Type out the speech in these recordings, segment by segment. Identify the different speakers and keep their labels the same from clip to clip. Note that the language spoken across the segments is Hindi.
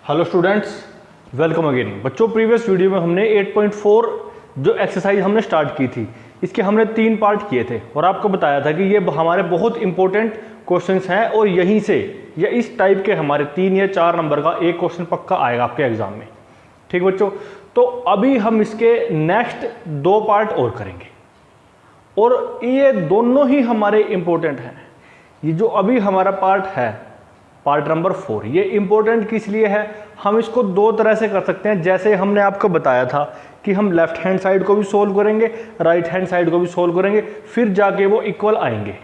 Speaker 1: Hello students, welcome again. बच्चों, प्रीवियस वीडियो में हमने 8.4 जो एक्सरसाइज हमने स्टार्ट की थी, इसके हमने 3 पार्ट किए थे और आपको बताया था कि ये हमारे बहुत इंपॉर्टेंट क्वेश्चंस हैं और यहीं से या इस टाइप के हमारे 3 या 4 नंबर का एक क्वेश्चन पक्का आएगा आपके एग्जाम में। ठीक बच्चों, तो अभी हम इसके नेक्स्ट 2 पार्ट और करेंगे और ये दोनों ही हमारे इंपॉर्टेंट हैं। ये जो अभी हमारा पार्ट है, पार्ट नंबर 4, ये इंपॉर्टेंट किस लिए है? हम इसको 2 तरह से कर सकते हैं। जैसे हमने आपको बताया था कि हम लेफ्ट हैंड साइड को भी सोल्व करेंगे, राइट हैंड साइड को भी सोल्व करेंगे, फिर जाके वो इक्वल आएंगे।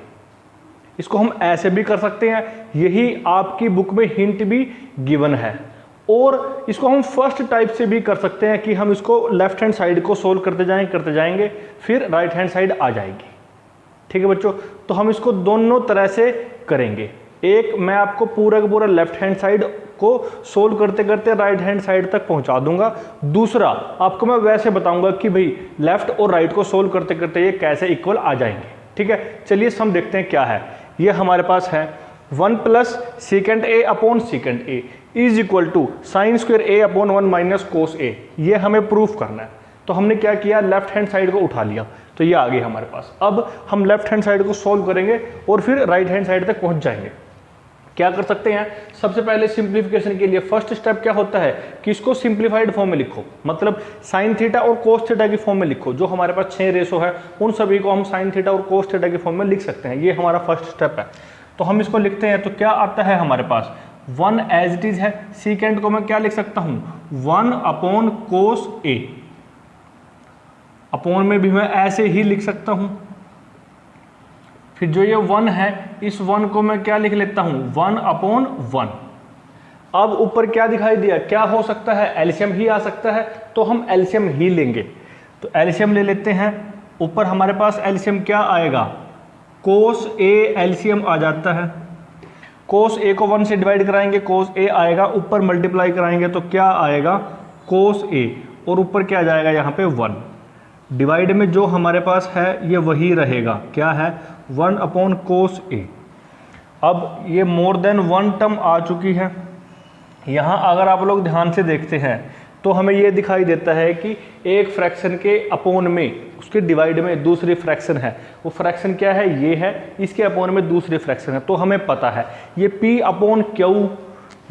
Speaker 1: इसको हम ऐसे भी कर सकते हैं, यही आपकी बुक में हिंट भी गिवन है। और इसको हम फर्स्ट टाइप से भी कर सकते हैं कि हम इसको लेफ्ट हैंड साइड को सोल्व करते जाएंगे, फिर राइट हैंड साइड आ जाएगी। ठीक है बच्चों, तो हम इसको दोनों तरह से करेंगे। एक मैं आपको पूरा का पूरा लेफ्ट हैंड साइड को सोल्व करते करते राइट हैंड साइड तक पहुंचा दूंगा। दूसरा आपको मैं वैसे बताऊंगा कि भाई लेफ्ट और राइट को सोल्व करते करते ये कैसे इक्वल आ जाएंगे। ठीक है, चलिए हम देखते हैं क्या है। ये हमारे पास है 1 + second a upon second a is equal to sine square a upon 1 minus cos a। ये हमें प्रूफ करना है। तो हमने क्या किया, लेफ्ट हैंड साइड को उठा लिया, तो ये आ गई हमारे पास। अब हम लेफ्ट हैंड साइड को सोल्व करेंगे और फिर राइट हैंड साइड तक पहुंच जाएंगे। क्या कर सकते हैं? सबसे पहले सिंप्लीफिकेशन के लिए फर्स्ट स्टेप क्या होता है कि इसको सिंप्लीफाइड फॉर्म में लिखो, मतलब साइन थीटा और कोस थीटा की फॉर्म में लिखो। जो हमारे पास 6 रेशो है उन सभी को हम साइन थीटा और कोस थीटा की फॉर्म में लिख सकते हैं। ये हमारा फर्स्ट स्टेप है। तो हम इसको लिखते हैं, तो क्या आता है हमारे पास 1 एज इट इज है। सेकेंड को मैं क्या लिख सकता हूं, 1 अपॉन कोस a। अपॉन में भी मैं ऐसे ही लिख सकता हूं। फिर जो ये 1 है, इस 1 को मैं क्या लिख लेता हूं, 1 अपॉन 1। अब ऊपर क्या दिखाई दिया, क्या हो सकता है, एलसीएम ही आ सकता है, तो हम एलसीएम ही लेंगे। तो एलसीएम ले लेते हैं। ऊपर हमारे पास एलसीएम क्या आएगा, कोस a एलसीएम आ जाता है। कोस a को 1 से डिवाइड कराएंगे, कोस a आएगा, ऊपर मल्टीप्लाई कराएंगे तो क्या आएगा, कोस a, और ऊपर क्या जाएगा यहाँ पे 1। डिवाइड में जो हमारे पास है ये वही रहेगा, क्या है, 1 अपॉन कोस a। अब ये मोर देन 1 टर्म आ चुकी है। यहाँ अगर आप लोग ध्यान से देखते हैं तो हमें ये दिखाई देता है कि एक फ्रैक्शन के अपोन में, उसके डिवाइड में दूसरी फ्रैक्शन है। वो फ्रैक्शन क्या है, ये है, इसके अपोन में दूसरी फ्रैक्शन है। तो हमें पता है ये p अपॉन क्यू,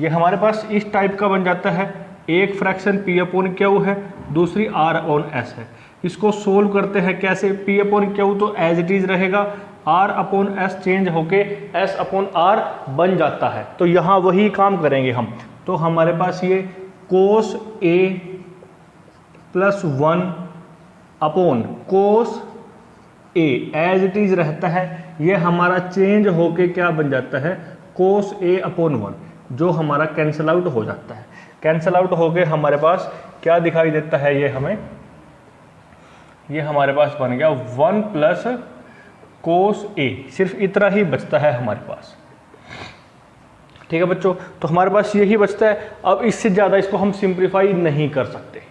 Speaker 1: ये हमारे पास इस टाइप का बन जाता है। एक फ्रैक्शन p अपॉन क्यू है, दूसरी r अपॉन s है। इसको सोल्व करते हैं कैसे, p अपॉन क्यू तो एज इट इज रहेगा, r अपॉन s चेंज होके s अपॉन r बन जाता है। तो यहाँ वही काम करेंगे हम। तो हमारे पास ये cos a plus 1 upon cos a as it is रहता है। ये हमारा चेंज होके क्या बन जाता है, कोस a अपॉन 1, जो हमारा कैंसल आउट हो जाता है। कैंसल आउट होके हमारे पास क्या दिखाई देता है, ये हमें, ये हमारे पास बन गया 1 प्लस कोस a। सिर्फ इतना ही बचता है हमारे पास। ठीक है बच्चों, तो हमारे पास यही बचता है। अब इससे ज़्यादा इसको हम सिंप्लीफाई नहीं कर सकते।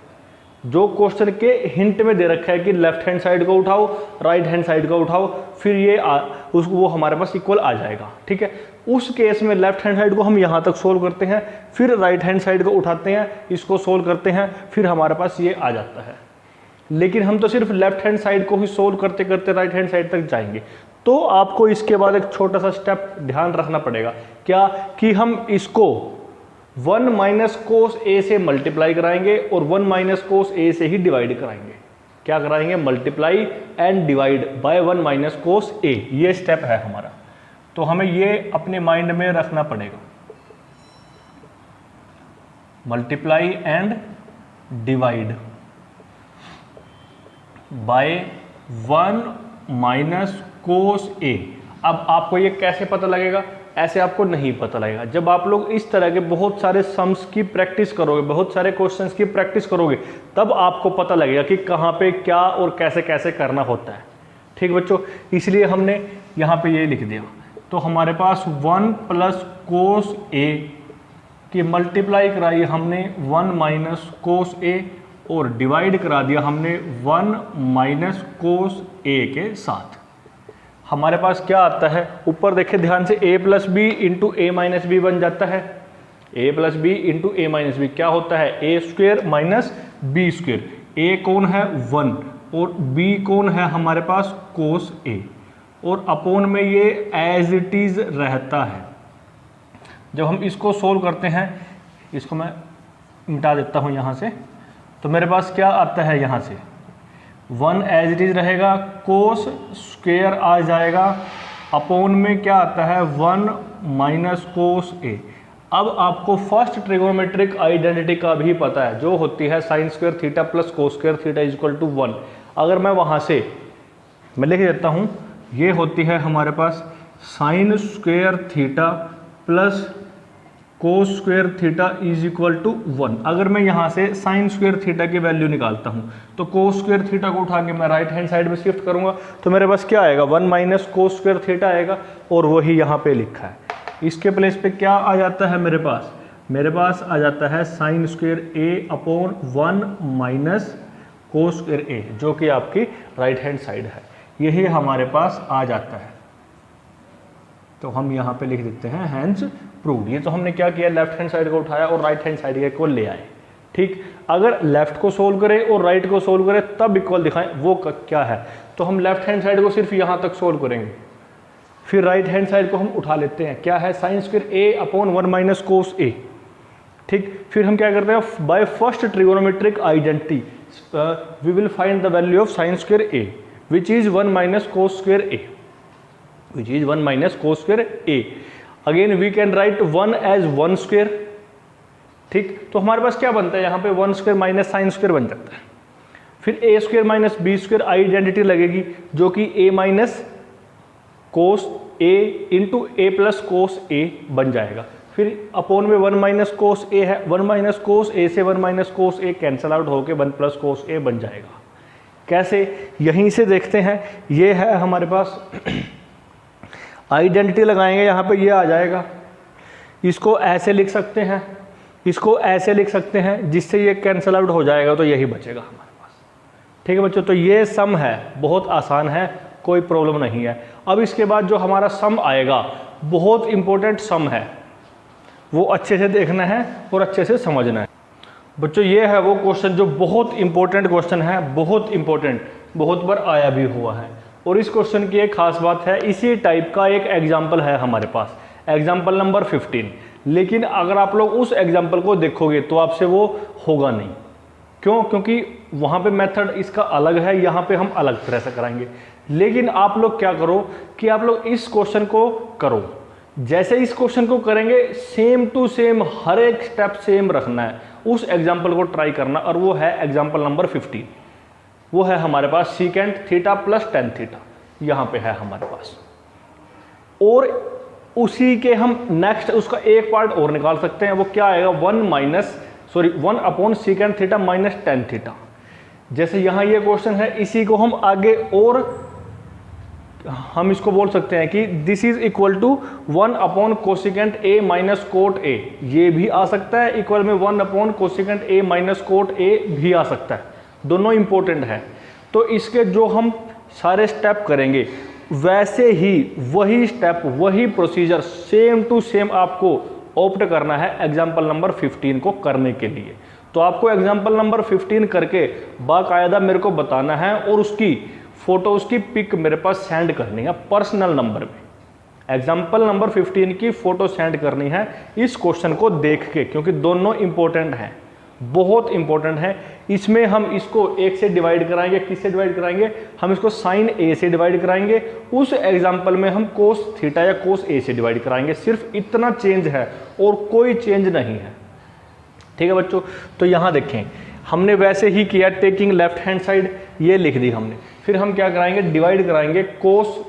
Speaker 1: जो क्वेश्चन के हिंट में दे रखा है कि लेफ्ट हैंड साइड को उठाओ, राइट हैंड साइड को उठाओ, फिर ये उसको वो हमारे पास इक्वल आ जाएगा। ठीक है, उस केस में लेफ्ट हैंड साइड को हम यहाँ तक सोल्व करते हैं, फिर राइट हैंड साइड को उठाते हैं, इसको सोल्व करते हैं, फिर हमारे पास ये आ जाता है। लेकिन हम तो सिर्फ लेफ्ट हैंड साइड को ही सोल्व करते करते राइट हैंड साइड तक जाएंगे। तो आपको इसके बाद एक छोटा सा स्टेप ध्यान रखना पड़ेगा, क्या कि हम इसको 1 माइनस कोस a से मल्टीप्लाई कराएंगे और 1 माइनस कोस a से ही डिवाइड कराएंगे। क्या कराएंगे, multiply and divide by 1 minus cos a। ये स्टेप है हमारा। तो हमें ये अपने माइंड में रखना पड़ेगा, multiply and divide by 1 minus cos a। अब आपको ये कैसे पता लगेगा, ऐसे आपको नहीं पता लगेगा। जब आप लोग इस तरह के बहुत सारे सम्स की प्रैक्टिस करोगे, बहुत सारे क्वेश्चंस की प्रैक्टिस करोगे, तब आपको पता लगेगा कि कहाँ पे क्या और कैसे कैसे करना होता है। ठीक बच्चों, इसलिए हमने यहाँ पे ये लिख दिया। तो हमारे पास 1 प्लस कोस a की मल्टीप्लाई कराई हमने 1 माइनस कोस a और डिवाइड करा दिया हमने 1 माइनस कोस a के साथ। हमारे पास क्या आता है, ऊपर देखिए ध्यान से, a plus B into a minus B बन जाता है। A plus B into A minus B क्या होता है, A square minus B square. A कौन है 1 और बी कौन है हमारे पास कोस ए, और अपोन में ये एज इट इज रहता है। जब हम इसको सोल्व करते हैं, इसको मैं मिटा देता हूँ यहाँ से, तो मेरे पास क्या आता है यहाँ से 1 एज इट इज रहेगा, कोस स्क्वेयर आ जाएगा, अपोन में क्या आता है 1 माइनस कोस ए। अब आपको फर्स्ट ट्रिगोनोमेट्रिक आइडेंटिटी का भी पता है, जो होती है sine square theta plus cos square theta is equal to 1। अगर मैं वहाँ से मैं लिख देता हूँ, ये होती है हमारे पास sine square theta plus cos square theta is equal to 1। अगर मैं यहाँ से साइन स्क्वायर थीटा की वैल्यू निकालता हूँ तो कोस स्क्वायर थीटा को उठा के मैं राइट हैंड साइड में शिफ्ट करूँगा, तो मेरे पास क्या आएगा 1 माइनस कोस स्क्वायर थीटा आएगा, और वही यहाँ पे लिखा है। इसके प्लेस पे क्या आ जाता है मेरे पास आ जाता है sine square A upon 1 minus cos square ए, जो कि आपकी राइट हैंड साइड है, यही हमारे पास आ जाता है। तो हम यहाँ पे लिख देते हैं हैंस प्रूव्ड। ये तो हमने क्या किया, लेफ्ट हैंड साइड को उठाया और राइट हैंड साइड को ले आए। ठीक, अगर लेफ्ट को सोल्व करें और राइट को सोल्व करें तब इक्वल दिखाएं, वो क्या है, तो हम लेफ्ट हैंड साइड को सिर्फ यहाँ तक सोल्व करेंगे, फिर राइट हैंड साइड को हम उठा लेते हैं, क्या है sine square A upon 1 minus cos A. ठीक, फिर हम क्या करते हैं, by first trigonometric identity we will find the value of sine square A which is 1 minus cos square A, which is 1 minus cos square a. Again we can write 1 as 1 square. ठीक, तो हमारे पास क्या बनता है यहाँ पे 1 स्क्वायर माइनस साइन स्क्वायर बन जाता है। फिर a square minus B square identity लगेगी, जो कि a minus cos a into A plus cos a बन जाएगा। फिर अपोन में 1 माइनस कोस a है, 1 माइनस कोस a से 1 minus cos a cancel out होके 1 प्लस कोस a बन जाएगा। कैसे, यहीं से देखते हैं, ये है हमारे पास आइडेंटिटी लगाएंगे, यहाँ पे ये आ जाएगा, इसको ऐसे लिख सकते हैं, इसको ऐसे लिख सकते हैं, जिससे ये कैंसल आउट हो जाएगा, तो यही बचेगा हमारे पास। ठीक है बच्चों, तो ये सम है, बहुत आसान है, कोई प्रॉब्लम नहीं है। अब इसके बाद जो हमारा सम आएगा बहुत इंपॉर्टेंट सम है, वो अच्छे से देखना है और अच्छे से समझना है। बच्चों ये है वो क्वेश्चन जो बहुत इंपॉर्टेंट क्वेश्चन है, बहुत इंपॉर्टेंट, बहुत बार आया भी हुआ है। और इस क्वेश्चन की एक खास बात है, इसी टाइप का एक एग्जाम्पल है हमारे पास, एग्जाम्पल नंबर 15, लेकिन अगर आप लोग उस एग्जाम्पल को देखोगे तो आपसे वो होगा नहीं। क्यों? क्योंकि वहाँ पे मेथड इसका अलग है, यहाँ पे हम अलग तरह से कराएंगे। लेकिन आप लोग क्या करो कि आप लोग इस क्वेश्चन को करो, जैसे इस क्वेश्चन को करेंगे सेम टू सेम हर एक स्टेप सेम रखना है, उस एग्जाम्पल को ट्राई करना, और वो है एग्जाम्पल नंबर 15। वो है हमारे पास secant theta plus tan theta, यहाँ पे है हमारे पास। और उसी के हम नेक्स्ट उसका एक पार्ट और निकाल सकते हैं, वो क्या आएगा 1 upon secant theta minus tan theta. जैसे यहाँ ये क्वेश्चन है, इसी को हम आगे और हम इसको बोल सकते हैं कि this is equal to 1 upon cosecant A minus cot A, ये भी आ सकता है, इक्वल में 1 upon cosecant A minus cot A भी आ सकता है, दोनों इंपॉर्टेंट है। तो इसके जो हम सारे स्टेप करेंगे वैसे ही वही स्टेप वही प्रोसीजर सेम टू सेम आपको ऑप्ट करना है एग्जाम्पल नंबर 15 को करने के लिए। तो आपको एग्जाम्पल नंबर 15 करके बाकायदा मेरे को बताना है और उसकी फोटो, उसकी पिक मेरे पास सेंड करनी है पर्सनल नंबर पे। एग्जाम्पल नंबर 15 की फोटो सेंड करनी है इस क्वेश्चन को देख के, क्योंकि दोनों इंपॉर्टेंट हैं, बहुत इंपॉर्टेंट है। इसमें हम इसको एक से डिवाइड कराएंगे, किससे डिवाइड कराएंगे, हम इसको साइन ए से डिवाइड कराएंगे, उस एग्जाम्पल में हम कोस थीटा या कोस ए से डिवाइड कराएंगे। सिर्फ इतना चेंज है और कोई चेंज नहीं है। ठीक है बच्चों, तो यहाँ देखें हमने वैसे ही किया, टेकिंग लेफ्ट हैंड साइड ये लिख दी हमने। फिर हम क्या कराएंगे, डिवाइड कराएंगे कोस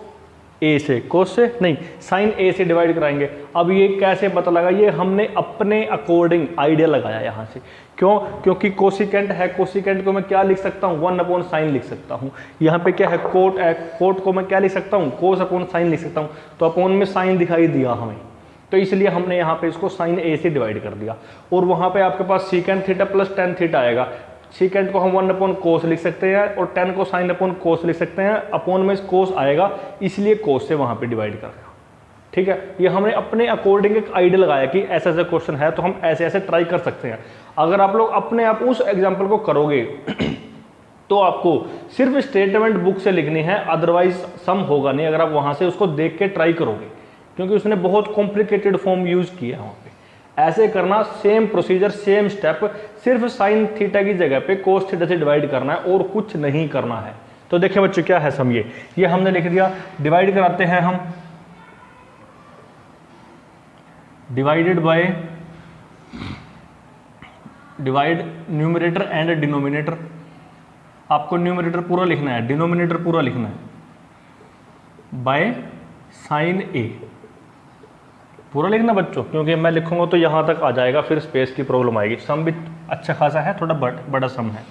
Speaker 1: ए से, कोस से नहीं साइन ए से डिवाइड कराएंगे। अब ये कैसे पता लगा, ये हमने अपने अकॉर्डिंग आइडिया लगाया यहाँ से। क्यों? क्योंकि कोसिकेंट है, कोसिकेंट को मैं क्या लिख सकता हूँ 1 अपॉन साइन लिख सकता हूँ। यहाँ पे क्या है कोट है, कोट को मैं क्या लिख सकता हूँ कोस अपॉन साइन लिख सकता हूँ। तो अपॉन में साइन दिखाई दिया हमें, तो इसलिए हमने यहाँ पे इसको साइन ए से डिवाइड कर दिया। और वहाँ पे आपके पास secant theta plus tan theta आएगा। सीकेंट को हम 1 अपॉन कोस लिख सकते हैं और 10 को साइन अपॉन कोस लिख सकते हैं। अपॉन में कोस आएगा इसलिए कोस से वहाँ पे डिवाइड कर दिया। ठीक है, ये हमने अपने अकॉर्डिंग एक आइडिया लगाया कि ऐसा ऐसा क्वेश्चन है तो हम ऐसे ऐसे ट्राई कर सकते हैं। अगर आप लोग अपने आप उस एग्जाम्पल को करोगे तो आपको सिर्फ स्टेटमेंट बुक से लिखनी है, अदरवाइज सम होगा नहीं अगर आप वहां से उसको देख के ट्राई करोगे, क्योंकि उसने बहुत कॉम्प्लिकेटेड फॉर्म यूज किया है वहां पे। ऐसे करना, सेम प्रोसीजर सेम स्टेप, सिर्फ साइन थीटा की जगह पे कोस थीटा से डिवाइड करना है और कुछ नहीं करना है। तो देखिए बच्चों क्या है सम, ये हमने लिख दिया, डिवाइड कराते हैं हम, divided by, divide numerator and denominator. आपको न्यूमरेटर पूरा लिखना है, डिनोमिनेटर पूरा लिखना है, बाय साइन ए पूरा लिखना बच्चों, क्योंकि मैं लिखूंगा तो यहाँ तक आ जाएगा, फिर स्पेस की प्रॉब्लम आएगी। सम भी अच्छा खासा है, थोड़ा बड़ा सम है।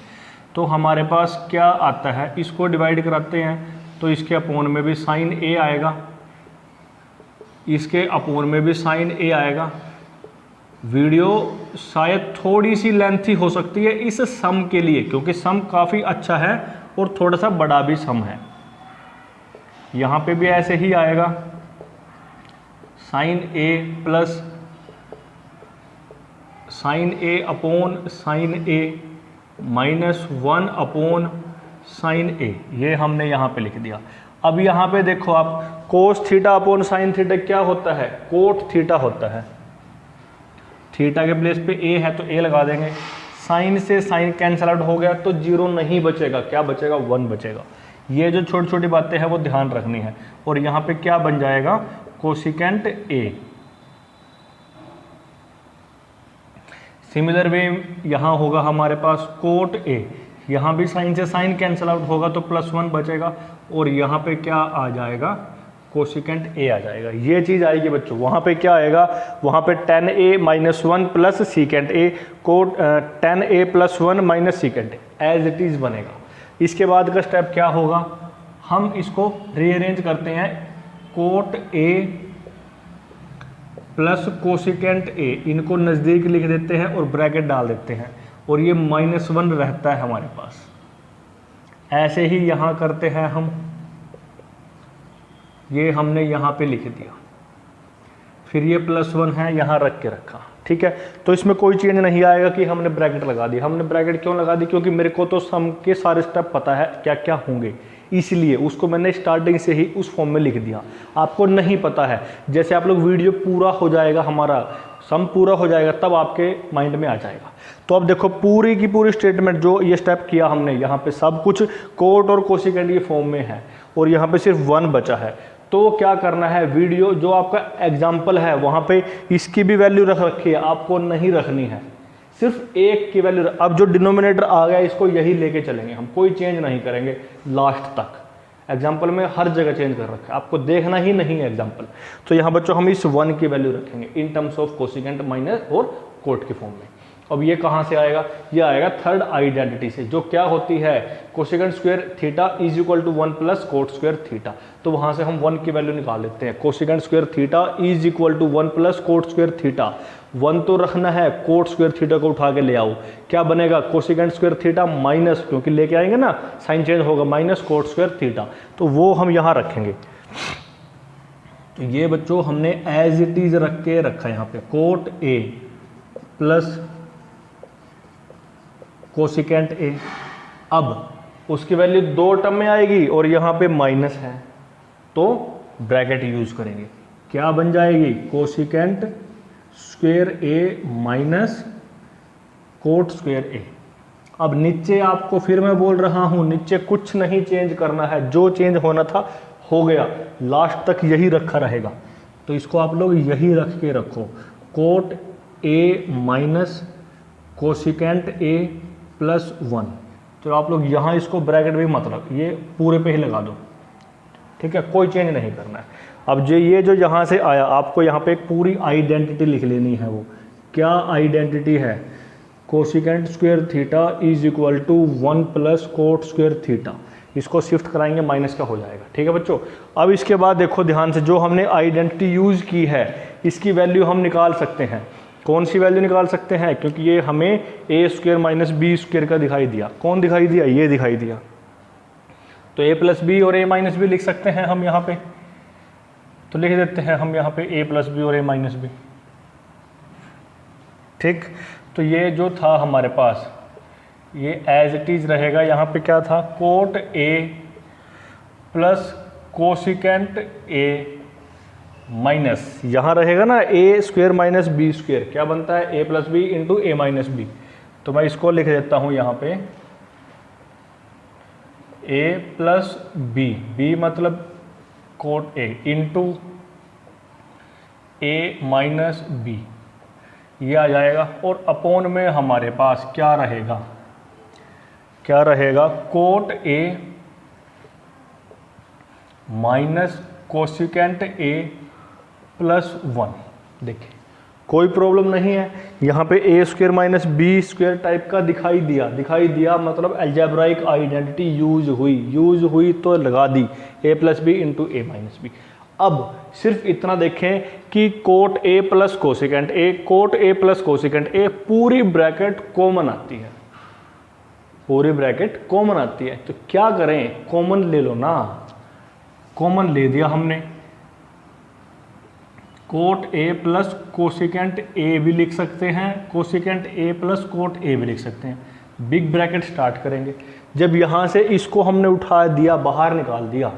Speaker 1: तो हमारे पास क्या आता है, इसको डिवाइड कराते हैं तो इसके अपोन में भी साइन ए आएगा, इसके अपोन में भी साइन ए आएगा। वीडियो शायद थोड़ी सी लेंथी हो सकती है इस सम के लिए, क्योंकि सम काफ़ी अच्छा है और थोड़ा सा बड़ा भी सम है। यहाँ पे भी ऐसे ही आएगा, साइन ए प्लस साइन ए अपोन साइन ए माइनस 1 अपोन साइन ए, ये हमने यहाँ पे लिख दिया। अब यहाँ पे देखो आप, cos theta upon sine theta क्या होता है, कोट थीटा होता है। थीटा के प्लेस पे ए है तो ए लगा देंगे, साइन से साइन कैंसल आउट हो गया तो 0 नहीं बचेगा, क्या बचेगा, 1 बचेगा। ये जो छोटी छोटी बातें हैं वो ध्यान रखनी है। और यहाँ पे क्या बन जाएगा, कोसिकेंट ए। सिमिलर वे यहाँ होगा हमारे पास कोट ए, यहाँ भी साइन से साइन कैंसल आउट होगा तो +1 बचेगा, और यहाँ पे क्या आ जाएगा, कोसिकेंट ए आ जाएगा। ये चीज़ आएगी बच्चों। वहाँ पे क्या आएगा, वहाँ पे tan a - 1 plus secant A, cot tan a + 1 minus secant A, as it is बनेगा। इसके बाद का स्टेप क्या होगा, हम इसको रीअरेंज करते हैं, cot A plus cosecant A, इनको नज़दीक लिख देते हैं और ब्रैकेट डाल देते हैं, और ये -1 रहता है हमारे पास। ऐसे ही यहाँ करते हैं हम, ये हमने यहाँ पे लिख दिया, फिर ये +1 है यहाँ रख के रखा, ठीक है। तो इसमें कोई चेंज नहीं आएगा कि हमने ब्रैकेट लगा दी। हमने ब्रैकेट क्यों लगा दी, क्योंकि मेरे को तो सम के सारे स्टेप पता है क्या क्या होंगे, इसलिए उसको मैंने स्टार्टिंग से ही उस फॉर्म में लिख दिया। आपको नहीं पता है, जैसे आप लोग वीडियो पूरा हो जाएगा, हमारा सम पूरा हो जाएगा, तब आपके माइंड में आ जाएगा। तो अब देखो पूरी की पूरी स्टेटमेंट जो ये स्टेप किया हमने, यहाँ पे सब कुछ कोट और कोसिकेंट ये फॉर्म में है, और यहाँ पे सिर्फ 1 बचा है। तो क्या करना है, वीडियो जो आपका एग्जाम्पल है वहाँ पे इसकी भी वैल्यू रख रखी है, आपको नहीं रखनी है, सिर्फ एक की वैल्यू। अब जो डिनोमिनेटर आ गया इसको यही लेके चलेंगे हम, कोई चेंज नहीं करेंगे लास्ट तक। एग्जाम्पल में हर जगह चेंज कर रखा है, आपको देखना ही नहीं है एग्जाम्पल। तो यहाँ बच्चों हम इस 1 की वैल्यू रखेंगे in terms of cosecant minus और कोट के फॉर्म में। अब ये कहाँ से आएगा, ये आएगा थर्ड आइडेंटिटी से, जो क्या होती है, cosecant square theta is equal to 1 plus cot square theta. तो वहाँ से हम 1 की वैल्यू निकाल लेते हैं, cosecant square theta is equal to 1 plus cot square theta. 1 तो रखना है, कोट स्क्वायर थीटा को उठा के ले आओ, क्या बनेगा, कोसिकेंट स्क्वायर थीटा माइनस, क्योंकि लेके आएंगे ना साइन चेंज होगा, माइनस कोट स्क्वायर थीटा, तो वो हम यहाँ रखेंगे। तो ये बच्चों हमने एज इट इज रख के रखा है यहाँ पे, cot A plus cosecant A. अब उसकी वैल्यू 2 टर्म में आएगी और यहाँ पे माइनस है, तो ब्रैकेट यूज करेंगे, क्या बन जाएगी, cosecant square A minus cot square ए। अब नीचे आपको फिर मैं बोल रहा हूँ, नीचे कुछ नहीं चेंज करना है, जो चेंज होना था हो गया, लास्ट तक यही रखा रहेगा। तो इसको आप लोग यही रख के रखो, cot A minus cosecant A plus 1। तो आप लोग यहाँ इसको ब्रैकेट भी मत रख, ये पूरे पे ही लगा दो, ठीक है, कोई चेंज नहीं करना है। अब ये जो यहाँ से आया, आपको यहाँ पे एक पूरी आइडेंटिटी लिख लेनी है। वो क्या आइडेंटिटी है, cosecant square theta is equal to 1 plus cot square theta. इसको शिफ्ट कराएंगे, माइनस का हो जाएगा, ठीक है बच्चों। अब इसके बाद देखो ध्यान से, जो हमने आइडेंटिटी यूज की है इसकी वैल्यू हम निकाल सकते हैं। कौन सी वैल्यू निकाल सकते हैं, क्योंकि ये हमें ए स्क्वायर माइनस बी स्क्वायर का दिखाई दिया। कौन दिखाई दिया, ये दिखाई दिया। तो ए प्लस बी और ए माइनस बी लिख सकते हैं हम यहाँ पे। तो लिख देते हैं हम यहाँ पे a प्लस बी और a माइनस बी। ठीक, तो ये जो था हमारे पास ये एज इट इज रहेगा। यहाँ पे क्या था, cot a plus cosecant a minus, यहाँ रहेगा ना a square minus B square, क्या बनता है a plus B into a minus B. तो मैं इसको लिख देता हूँ यहाँ पे a प्लस बी, बी मतलब cot a into a minus B, ये आ जाएगा। और अपोन में हमारे पास क्या रहेगा, क्या रहेगा, cot a minus cosecant a plus 1। देखिए कोई प्रॉब्लम नहीं है, यहाँ पे a square minus B square type का दिखाई दिया मतलब अलजेब्राइक आइडेंटिटी यूज हुई तो लगा दी a plus B into A minus B. अब सिर्फ इतना देखें कि cot a plus cosecant a, cot a plus cosecant a पूरी ब्रैकेट कॉमन आती है, पूरी ब्रैकेट कॉमन आती है। तो क्या करें, कॉमन ले लो ना, कॉमन ले दिया हमने, cot a plus cosecant a भी लिख सकते हैं, cosecant a plus cot a भी लिख सकते हैं। बिग ब्रैकेट स्टार्ट करेंगे, जब यहाँ से इसको हमने उठा दिया, बाहर निकाल दिया,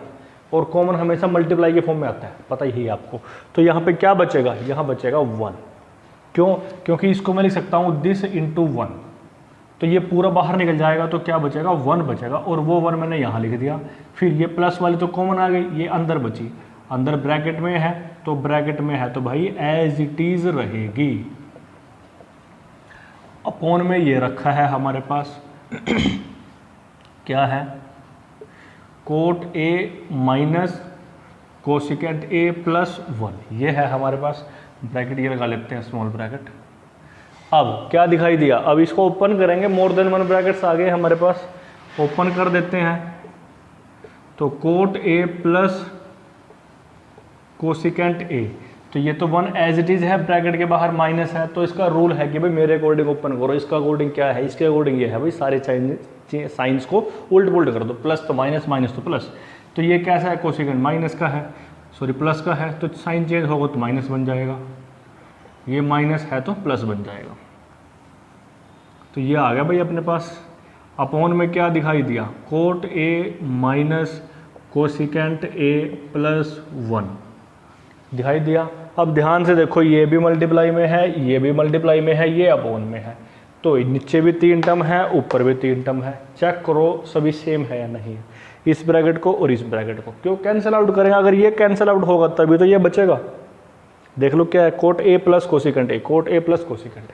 Speaker 1: और कॉमन हमेशा मल्टीप्लाई के फॉर्म में आता है, पता ही है आपको। तो यहाँ पे क्या बचेगा, यहाँ बचेगा 1। क्यों, क्योंकि इसको मैं लिख सकता हूँ दिस इंटू 1, तो ये पूरा बाहर निकल जाएगा, तो क्या बचेगा 1 बचेगा, और वो 1 मैंने यहाँ लिख दिया। फिर ये प्लस वाली तो कॉमन आ गई, ये अंदर बची, अंदर ब्रैकेट में है तो ब्रैकेट में है तो भाई एज इट इज रहेगी। अपोन में ये रखा है हमारे पास क्या है, cot a minus cosecant a plus 1, ये है हमारे पास। ब्रैकेट ये लगा लेते हैं, स्मॉल ब्रैकेट। अब क्या दिखाई दिया, अब इसको ओपन करेंगे, मोर देन 1 ब्रैकेट्स आ गए हमारे पास, ओपन कर देते हैं। तो cot a plus cosecant a, तो ये तो 1 एज इट इज है, ब्रैकेट के बाहर माइनस है, तो इसका रूल है कि भाई मेरे अकॉर्डिंग ओपन करो। इसका अकॉर्डिंग क्या है, इसके अकॉर्डिंग ये है भाई सारे साइंस को उल्ट पुल्ट कर दो, प्लस तो माइनस, माइनस तो प्लस। तो ये कैसा है, कोसिकेंट माइनस का है, सॉरी प्लस का है, तो साइन चेंज होगा तो माइनस बन जाएगा, ये माइनस है तो प्लस बन जाएगा। तो ये आ गया भाई अपने पास। अपोन में क्या दिखाई दिया, cot a minus cosecant a plus 1 दिखाई दिया। अब ध्यान से देखो, ये भी मल्टीप्लाई में है, ये भी मल्टीप्लाई में है, ये अपोन में है, तो नीचे भी 3 टर्म है, ऊपर भी 3 टर्म है। चेक करो सभी सेम है या नहीं, इस ब्रैकेट को और इस ब्रैकेट को। क्यों कैंसिल आउट करेंगे, अगर ये कैंसिल आउट होगा तभी तो ये बचेगा। देख लो क्या है, cot a plus cosecant a, cot a plus cosecant a,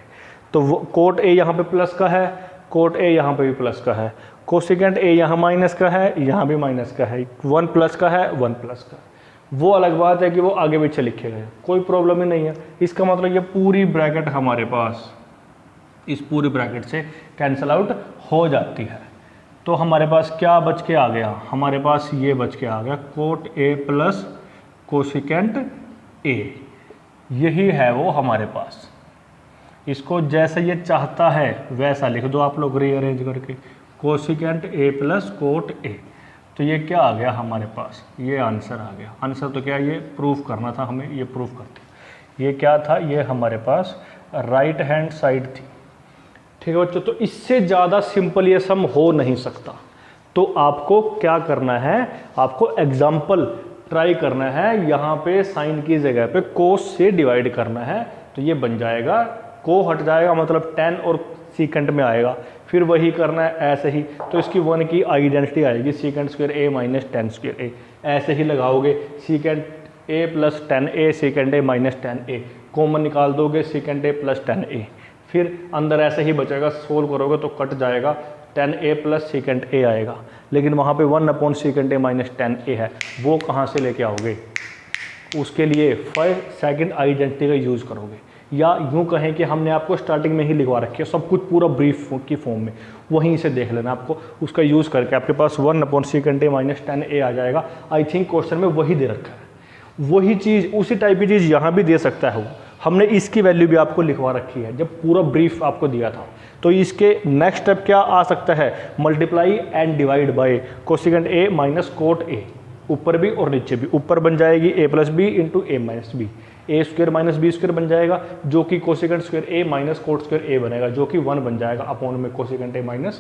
Speaker 1: तो कोट a यहाँ पे प्लस का है, कोट a यहाँ पे भी प्लस का है, कोसिकेंट a यहाँ माइनस का है, यहाँ भी माइनस का है, 1 प्लस का है, 1 प्लस का। वो अलग बात है कि वो आगे पीछे लिखे गए, कोई प्रॉब्लम ही नहीं है। इसका मतलब ये पूरी ब्रैकेट हमारे पास इस पूरी ब्रैकेट से कैंसिल आउट हो जाती है। तो हमारे पास क्या बच के आ गया, हमारे पास ये बच के आ गया, cot a plus cosecant a, यही है वो हमारे पास। इसको जैसे ये चाहता है वैसा लिख दो आप लोग रीअरेंज करके, cosecant a plus cot a। तो ये क्या आ गया हमारे पास, ये आंसर आ गया। आंसर तो क्या, ये प्रूफ करना था हमें, ये प्रूफ करते। ये क्या था, ये हमारे पास राइट हैंड साइड थी। ठीक है बच्चों, तो इससे ज़्यादा सिंपल ये सम हो नहीं सकता। तो आपको क्या करना है, आपको एग्जाम्पल ट्राई करना है, यहाँ पे साइन की जगह पे कोस से डिवाइड करना है, तो ये बन जाएगा, को हट जाएगा मतलब 10 और सीकेंट में आएगा। फिर वही करना है ऐसे ही, तो इसकी 1 की आइडेंटिटी आएगी, secant square a minus 10 square a, ऐसे ही लगाओगे, secant a plus 10a, secant a minus 10a, common निकाल दोगे, सीकेंट a प्लस 10a, फिर अंदर ऐसे ही बचेगा, सोल्व करोगे तो कट जाएगा, 10a प्लस सीकेंट a आएगा, लेकिन वहाँ पे 1 upon secant a minus 10a है, वो कहाँ से लेके आओगे, उसके लिए सेकंड आइडेंटिटी का यूज़ करोगे। या यूँ कहें कि हमने आपको स्टार्टिंग में ही लिखवा रखी है सब कुछ पूरा ब्रीफ की फॉर्म में, वहीं से देख लेना, आपको उसका यूज़ करके आपके पास 1 upon secant a minus 10a आ जाएगा। आई थिंक क्वेश्चन में वही दे रखा है, वही चीज़ उसी टाइप की चीज़ यहाँ भी दे सकता है वो, हमने इसकी वैल्यू भी आपको लिखवा रखी है जब पूरा ब्रीफ आपको दिया था। तो इसके नेक्स्ट स्टेप क्या आ सकता है, multiply and divide by cosecant a minus cot a, ऊपर भी और नीचे भी। ऊपर बन जाएगी a plus B into A minus B, A square minus B square बन जाएगा, जो कि cosecant square A minus cot square A बनेगा, जो कि 1 बन जाएगा अपॉन में cosecant A minus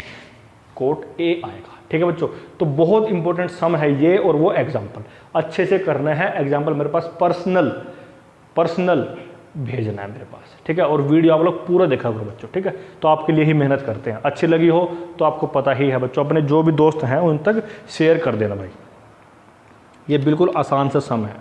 Speaker 1: cot A आएगा। ठीक है बच्चों, तो बहुत इंपॉर्टेंट सम है ये, और वो एग्जाम्पल अच्छे से करना है। एग्जाम्पल मेरे पास पर्सनल भेजना है मेरे पास, ठीक है। और वीडियो आप लोग पूरा देखा करो बच्चों, ठीक है। तो आपके लिए ही मेहनत करते हैं, अच्छी लगी हो तो आपको पता ही है बच्चों, अपने जो भी दोस्त हैं उन तक शेयर कर देना भाई। ये बिल्कुल आसान सा सम है।